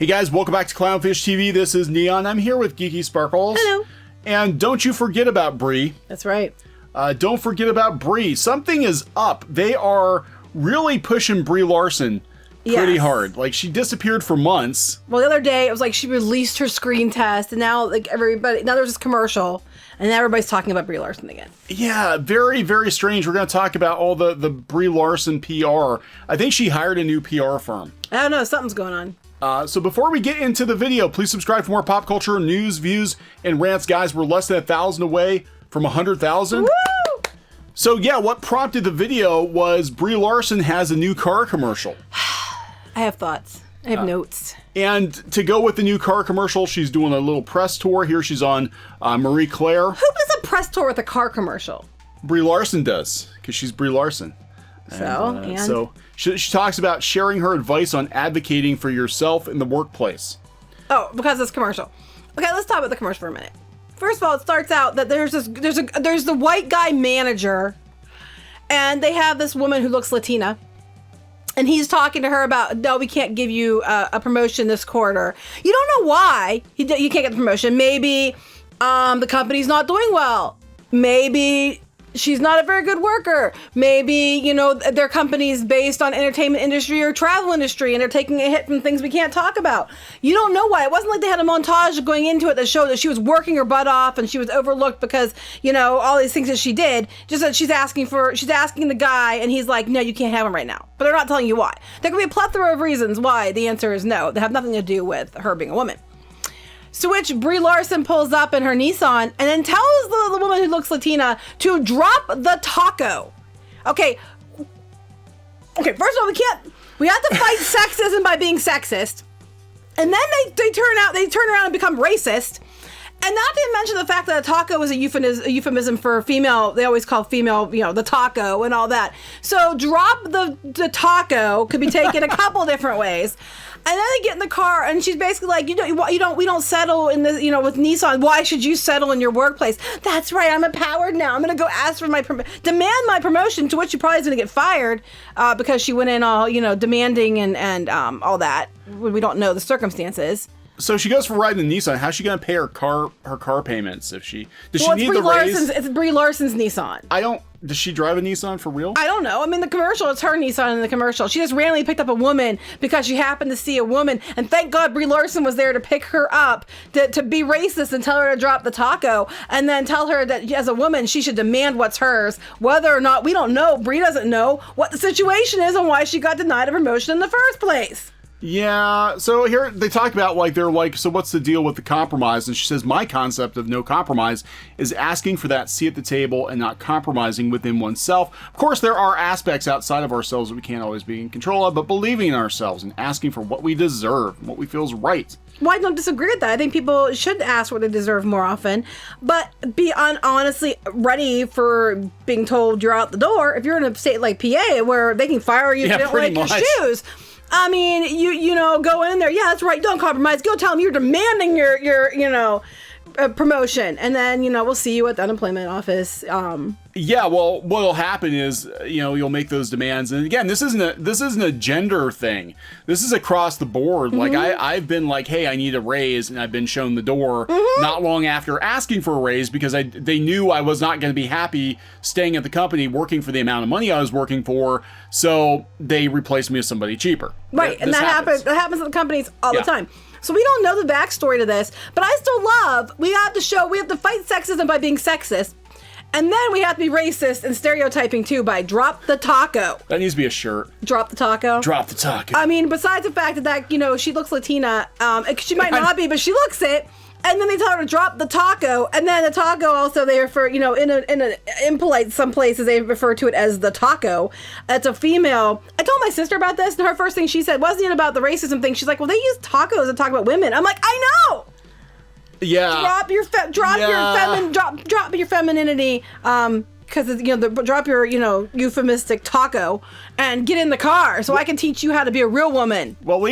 Hey guys, welcome back to Clownfish TV. This is Kneon. I'm here with Geeky Sparkles. Hello. And don't you forget about Brie. That's right. Don't forget about Brie. Something is up. They are really pushing Brie Larson pretty hard. Like, she disappeared for months. Well, the other day, it was like she released her screen test, and now now there's this commercial, and now everybody's talking about Brie Larson again. Yeah, very, very strange. We're going to talk about all the Brie Larson PR. I think she hired a new PR firm. I don't know. Something's going on. So before we get into the video, please subscribe for more pop culture news, views, and rants. Guys, we're less than 1,000 away from 100,000. Woo! So yeah, what prompted the video was Brie Larson has a new car commercial. I have thoughts. I have notes. And to go with the new car commercial, she's doing a little press tour. Here she's on Marie Claire. Who does a press tour with a car commercial? Brie Larson does, because she's Brie Larson. So she talks about sharing her advice on advocating for yourself in the workplace. Oh, because of this commercial. Okay, let's talk about the commercial for a minute. First of all, it starts out that there's the white guy manager, and they have this woman who looks Latina, and he's talking to her about, no, we can't give you a promotion this quarter. You don't know why you can't get the promotion. Maybe the company's not doing well. Maybe she's not a very good worker. Maybe, their company's based on entertainment industry or travel industry, and they're taking a hit from things we can't talk about. You don't know why. It wasn't like they had a montage going into it that showed that she was working her butt off and she was overlooked because, all these things that she did. Just that she's asking the guy, and he's like, no, you can't have him right now. But they're not telling you why. There could be a plethora of reasons why the answer is no. They have nothing to do with her being a woman. So which Brie Larson pulls up in her Nissan and then tells the woman who looks Latina to drop the taco. Okay, first of all, we have to fight sexism by being sexist. And then they turn around and become racist. And not to mention the fact that a taco is a euphemism for female. They always call female, the taco and all that. So drop the taco could be taken a couple different ways. And then they get in the car, and she's basically like, we don't settle in this, with Nissan. Why should you settle in your workplace? That's right. I'm empowered now. I'm going to go ask for demand my promotion, to which she probably is going to get fired because she went in all, demanding and all that. We don't know the circumstances. So she goes for riding the Nissan. How's she going to pay her car payments if she need the raise? It's Brie Larson's Nissan. Does she drive a Nissan for real? I don't know. I mean, the commercial, it's her Nissan in the commercial. She just randomly picked up a woman because she happened to see a woman, and thank God Brie Larson was there to pick her up, to be racist and tell her to drop the taco, and then tell her that as a woman she should demand what's hers, whether or not, we don't know. Brie doesn't know what the situation is and why she got denied a promotion in the first place. Yeah, so here they talk about, so what's the deal with the compromise? And she says, my concept of no compromise is asking for that seat at the table and not compromising within oneself. Of course, there are aspects outside of ourselves that we can't always be in control of, but believing in ourselves and asking for what we deserve, what we feel is right. Well, I don't disagree with that. I think people should ask what they deserve more often, but be honestly ready for being told you're out the door. If you're in a state like PA where they can fire you if you don't like your shoes. I mean, you go in there. Yeah, that's right. Don't compromise. Go tell them you're demanding your promotion, and then we'll see you at the unemployment office. Yeah, well, what'll happen is you'll make those demands, and again, this isn't a gender thing. This is across the board. Mm-hmm. Like I've been like, hey, I need a raise, and I've been shown the door not long after asking for a raise because they knew I was not going to be happy staying at the company working for the amount of money I was working for, so they replaced me with somebody cheaper. Right, and that happens at the companies all the time. So we don't know the backstory to this, but I still we have to fight sexism by being sexist, and then we have to be racist and stereotyping too by drop the taco. That needs to be a shirt. Drop the taco? Drop the taco. I mean, besides the fact that she looks Latina, she might not be, but she looks it. And then they tell her to drop the taco, and then the taco also they refer, in impolite some places they refer to it as the taco. It's a female. I told my sister about this, and her first thing she said wasn't even about the racism thing. She's like, "Well, they use tacos to talk about women." I'm like, I know. Yeah. Drop your femininity. Because drop your euphemistic taco and get in the car so I can teach you how to be a real woman. Well, at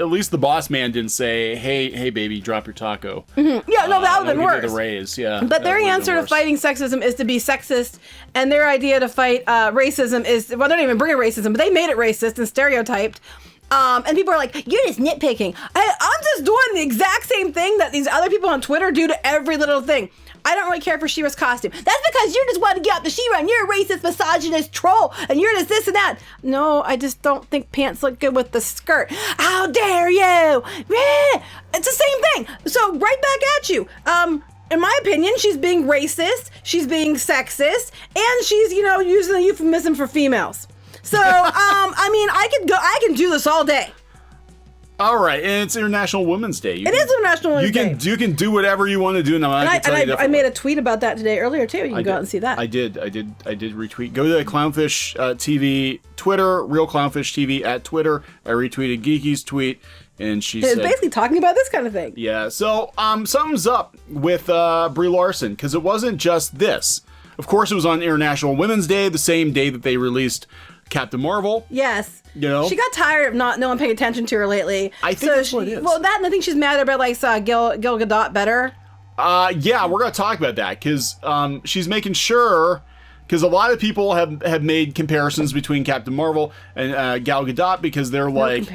least the boss man didn't say, hey baby, drop your taco. Mm-hmm. Yeah, no, that would have been worse. The raise, yeah. But their answer to fighting sexism is to be sexist, and their idea to fight racism is, well, they don't even bring it racism, but they made it racist and stereotyped. And people are like, you're just nitpicking. I'm just doing the exact same thing that these other people on Twitter do to every little thing. I don't really care for She-Ra's costume. That's because you just want to get out the She-Ra and you're a racist, misogynist troll and you're this and that. No, I just don't think pants look good with the skirt. How dare you? It's the same thing. So right back at you. In my opinion, she's being racist, she's being sexist, and she's, using a euphemism for females. So, I mean, I can do this all day. All right, and it's International Women's Day. It is International Women's Day. You can do whatever you want to do. I made a tweet about that today earlier too. You can go out and see that. I did retweet. Go to CLOWNFISH TV Twitter, Real CLOWNFISH TV at Twitter. I retweeted Geeky's tweet, and she said basically talking about this kind of thing. Yeah. So something's up with Brie Larson because it wasn't just this. Of course, it was on International Women's Day, the same day that they released Captain Marvel. Yes. She got tired of no one paying attention to her lately. I think that's what it is. Well, that and I think she's mad about Gal Gadot better. Yeah, we're gonna talk about that because she's making sure, because a lot of people have made comparisons between Captain Marvel and Gal Gadot because they're like,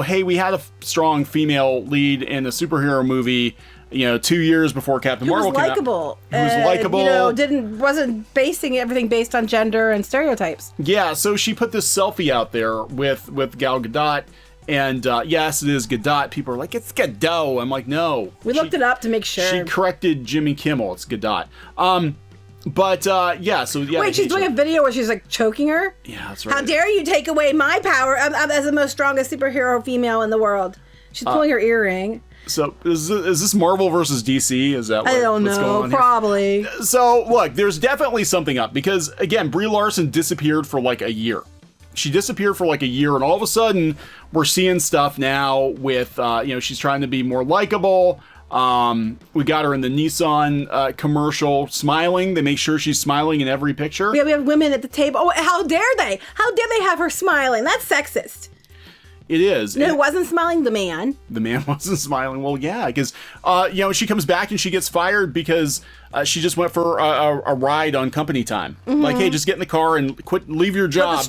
hey, we had a strong female lead in a superhero movie. 2 years before Captain Marvel came out. Who was likable. Wasn't basing everything based on gender and stereotypes. Yeah, so she put this selfie out there with Gal Gadot, and yes, it is Gadot. People are like, it's Gadot. I'm like, no. We looked it up to make sure. She corrected Jimmy Kimmel. It's Gadot. Wait, she's doing a video where she's like choking her? Yeah, that's right. How dare you take away my power as the most strongest superhero female in the world? She's pulling her earring. So is this Marvel versus DC? Is that I don't know, probably. So look, there's definitely something up because again, Brie Larson disappeared for like a year. She disappeared for like a year, and all of a sudden we're seeing stuff now with she's trying to be more likable. We got her in the Nissan commercial smiling. They make sure she's smiling in every picture. Yeah, we have women at the table. Oh, how dare they? How dare they have her smiling? That's sexist. It is. No, it wasn't smiling, the man. The man wasn't smiling. Well, yeah, because, she comes back and she gets fired because she just went for a ride on company time. Mm-hmm. Like, hey, just get in the car and leave your job. With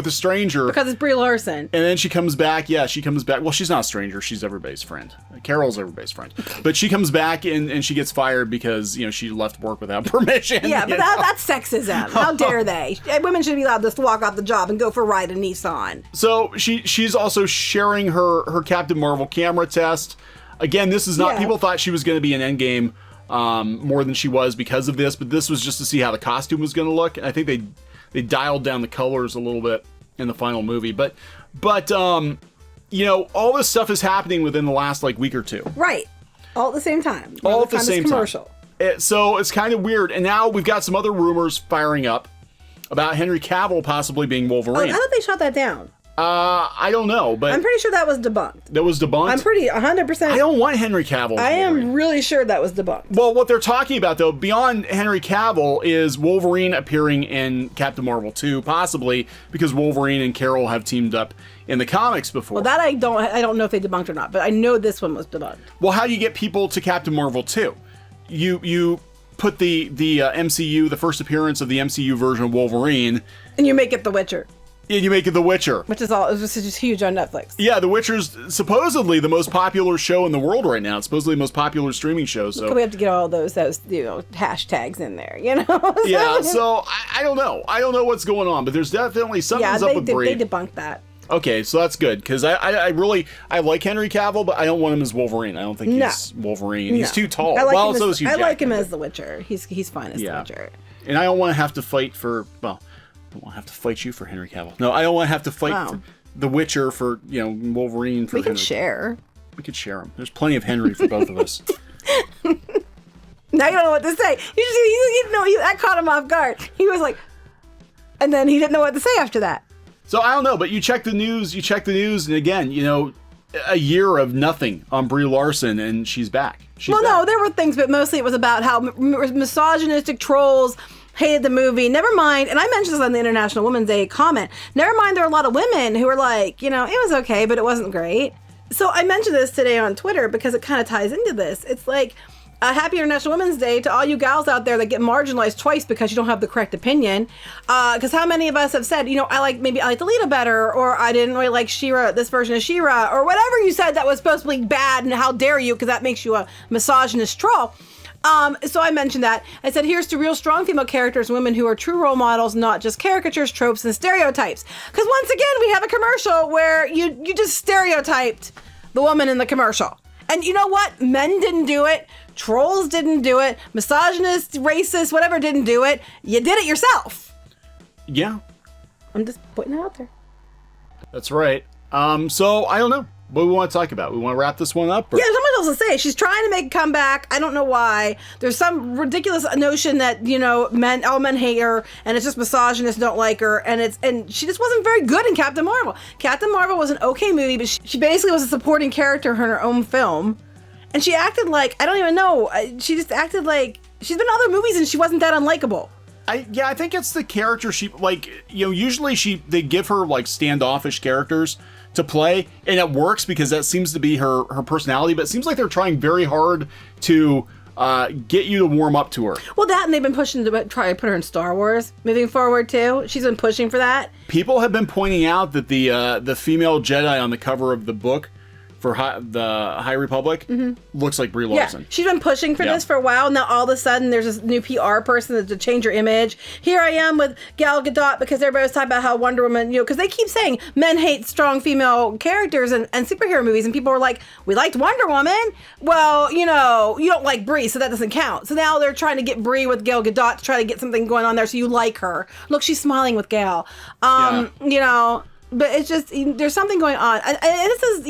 a stranger. Because it's Brie Larson. And then she comes back. Yeah, she comes back. Well, she's not a stranger. She's everybody's friend. Carol's everybody's friend. But she comes back and she gets fired because, she left work without permission. Yeah, but that's sexism. How dare they? Women should be allowed to walk off the job and go for a ride in Nissan. So she's also sharing her Captain Marvel camera test. Again, this is not... Yeah. People thought she was going to be an Endgame more than she was because of this, but this was just to see how the costume was going to look. And I think they dialed down the colors a little bit in the final movie. But all this stuff is happening within the last week or two. Right. All at the same time. All at the same time. So it's kind of weird. And now we've got some other rumors firing up about Henry Cavill possibly being Wolverine. I thought they shot that down. I don't know, but... I'm pretty sure that was debunked. That was debunked? I'm pretty 100%... I don't want Henry Cavill. I am really sure that was debunked. Well, what they're talking about, though, beyond Henry Cavill, is Wolverine appearing in Captain Marvel 2, possibly because Wolverine and Carol have teamed up in the comics before. Well, that I don't know if they debunked or not, but I know this one was debunked. Well, how do you get people to Captain Marvel 2? You put the MCU, the first appearance of the MCU version of Wolverine... And you make it The Witcher. Yeah, you make it The Witcher. Which is just huge on Netflix. Yeah, The Witcher's supposedly the most popular show in the world right now. It's supposedly the most popular streaming show. So we have to get all those hashtags in there, Yeah, so I don't know. I don't know what's going on, but there's definitely something's up with Brie. They debunked that. Okay, so that's good, because I like Henry Cavill, but I don't want him as Wolverine. I don't think he's Wolverine. He's too tall. I like him as The Witcher. He's fine as The Witcher. And I don't want to have to fight for... Well, I don't want to have to fight you for Henry Cavill. No, I don't want to have to fight for The Witcher for, Wolverine for Henry. We can share. We could share him. There's plenty of Henry for both of us. Now you don't know what to say. That caught him off guard. He was like... And then he didn't know what to say after that. So I don't know, but you check the news, and again, a year of nothing on Brie Larson, and she's back. No, there were things, but mostly it was about how misogynistic trolls hated the movie. Never mind, and I mentioned this on the International Women's Day comment, never mind there are a lot of women who were like, it was okay, but it wasn't great. So I mentioned this today on Twitter because it kind of ties into this. It's like, Happy International Women's Day to all you gals out there that get marginalized twice because you don't have the correct opinion. Because how many of us have said, I like Alita better, or I didn't really like She-Ra, this version of She-Ra, or whatever you said that was supposed to be bad, and how dare you, because that makes you a misogynist troll. So I mentioned that. I said, here's to real strong female characters, women who are true role models, not just caricatures, tropes, and stereotypes. Because once again, we have a commercial where you just stereotyped the woman in the commercial. And you know what? Men didn't do it. Trolls didn't do it. Misogynist, racist, whatever didn't do it. You did it yourself. Yeah. I'm just putting it out there. That's right. So I don't know. What do we want to talk about? We want to wrap this one up? Or? Yeah, there's not much else to say. She's trying to make a comeback. I don't know why. There's some ridiculous notion that, all men hate her, and it's just misogynists don't like her, and she just wasn't very good in Captain Marvel. Captain Marvel was an okay movie, but she basically was a supporting character in her own film, and she acted like, I don't even know, she just acted like, she's been in other movies and she wasn't that unlikable. I think it's the character usually they give her like standoffish characters to play, and it works because that seems to be her personality, but it seems like they're trying very hard to get you to warm up to her. Well, that, and they've been pushing to try to put her in Star Wars moving forward too. She's been pushing for that. People have been pointing out that the female Jedi on the cover of the book for the High Republic looks like Brie Larson. Yeah, she's been pushing for this for a while. Now all of a sudden there's this new PR person to change her image. Here I am with Gal Gadot, because everybody was talking about how Wonder Woman, because they keep saying men hate strong female characters and superhero movies, and people were like, we liked Wonder Woman. Well, you don't like Brie, so that doesn't count. So now they're trying to get Brie with Gal Gadot to try to get something going on there so you like her. Look, she's smiling with Gal. But it's just, there's something going on. And this is,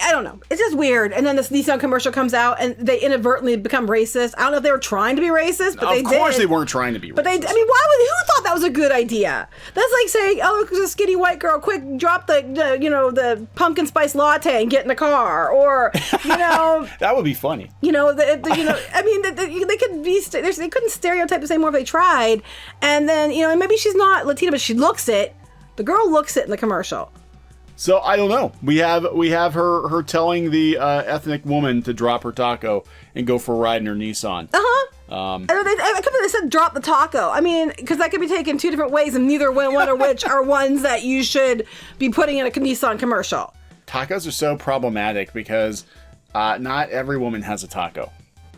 I don't know. It's just weird. And then this Nissan commercial comes out and they inadvertently become racist. I don't know if they were trying to be racist, but they did. Of course they weren't trying to be racist. But who thought that was a good idea? That's like saying, oh, look, there's a skinny white girl, quick, drop the pumpkin spice latte and get in the car. Or, that would be funny. They couldn't stereotype this anymore if they tried. And then, maybe she's not Latina, but she looks it. The girl looks it in the commercial. So I don't know. We have her telling the ethnic woman to drop her taco and go for a ride in her Nissan. They said drop the taco. I mean, because that could be taken two different ways, and neither one or which are ones that you should be putting in a Nissan commercial. Tacos are so problematic because not every woman has a taco.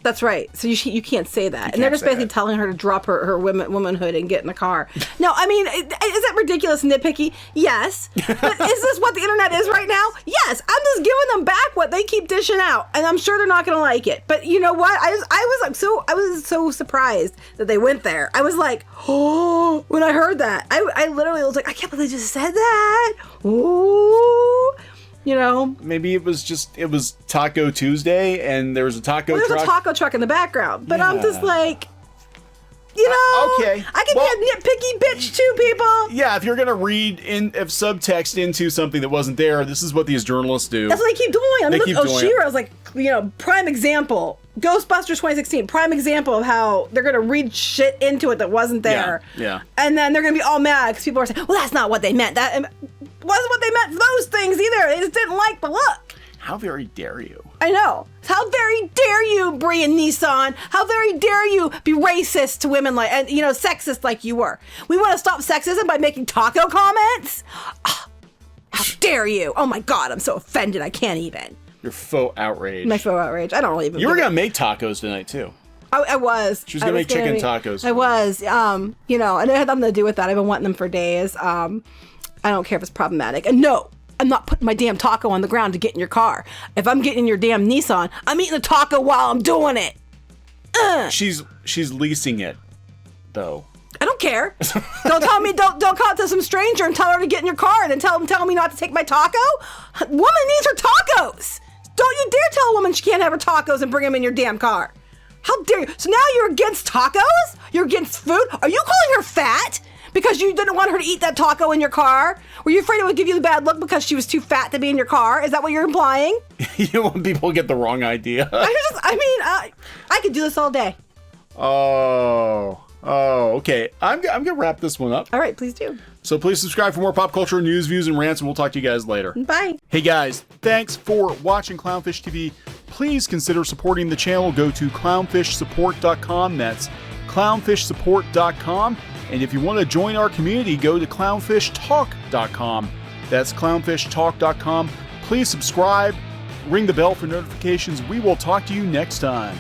That's right. So you can't say that. And they're just basically telling her to drop her womanhood and get in the car. No, I mean, is that ridiculous, nitpicky? Yes. But is this what the internet is right now? Yes. I'm just giving them back what they keep dishing out. And I'm sure they're not going to like it. But you know what? I was so surprised that they went there. I was like, oh, when I heard that. I literally was like, I can't believe they just said that. Ooh. Maybe it was Taco Tuesday and there was a taco truck. There's a taco truck in the background, but I'm just like, okay. I can be a nitpicky bitch too, people. Yeah, if you're going to read if subtext into something that wasn't there, this is what these journalists do. That's what they keep doing. She-Ra was like, prime example. Ghostbusters 2016, prime example of how they're going to read shit into it that wasn't there. Yeah. And then they're going to be all mad because people are saying, well, that's not what they meant. That wasn't what they meant for those things either. They just didn't like the look. How very dare you? I know. How very dare you, Brie and Nissan? How very dare you be racist to women and sexist like you were? We want to stop sexism by making taco comments? Oh, how dare you? Oh my God, I'm so offended. I can't even. Your faux outrage. My faux outrage. I don't really even. You were going to make tacos tonight too. I was. She was going to make chicken tacos. I was. And it had nothing to do with that. I've been wanting them for days. I don't care if it's problematic. And no, I'm not putting my damn taco on the ground to get in your car. If I'm getting in your damn Nissan, I'm eating the taco while I'm doing it. She's leasing it, though. I don't care. Don't tell me. Don't call it to some stranger and tell her to get in your car and then tell me not to take my taco. Woman needs her tacos. Don't you dare tell a woman she can't have her tacos and bring them in your damn car. How dare you? So now you're against tacos? You're against food? Are you calling her fat? Because you didn't want her to eat that taco in your car? Were you afraid it would give you the bad look because she was too fat to be in your car? Is that what you're implying? You don't want people to get the wrong idea. I could do this all day. Oh, okay. I'm going to wrap this one up. All right, please do. So please subscribe for more pop culture news, views, and rants, and we'll talk to you guys later. Bye. Hey guys, thanks for watching Clownfish TV. please consider supporting the channel. Go to clownfishsupport.com. That's clownfishsupport.com. And if you want to join our community, go to clownfishtalk.com. That's clownfishtalk.com. Please subscribe, ring the bell for notifications. We will talk to you next time.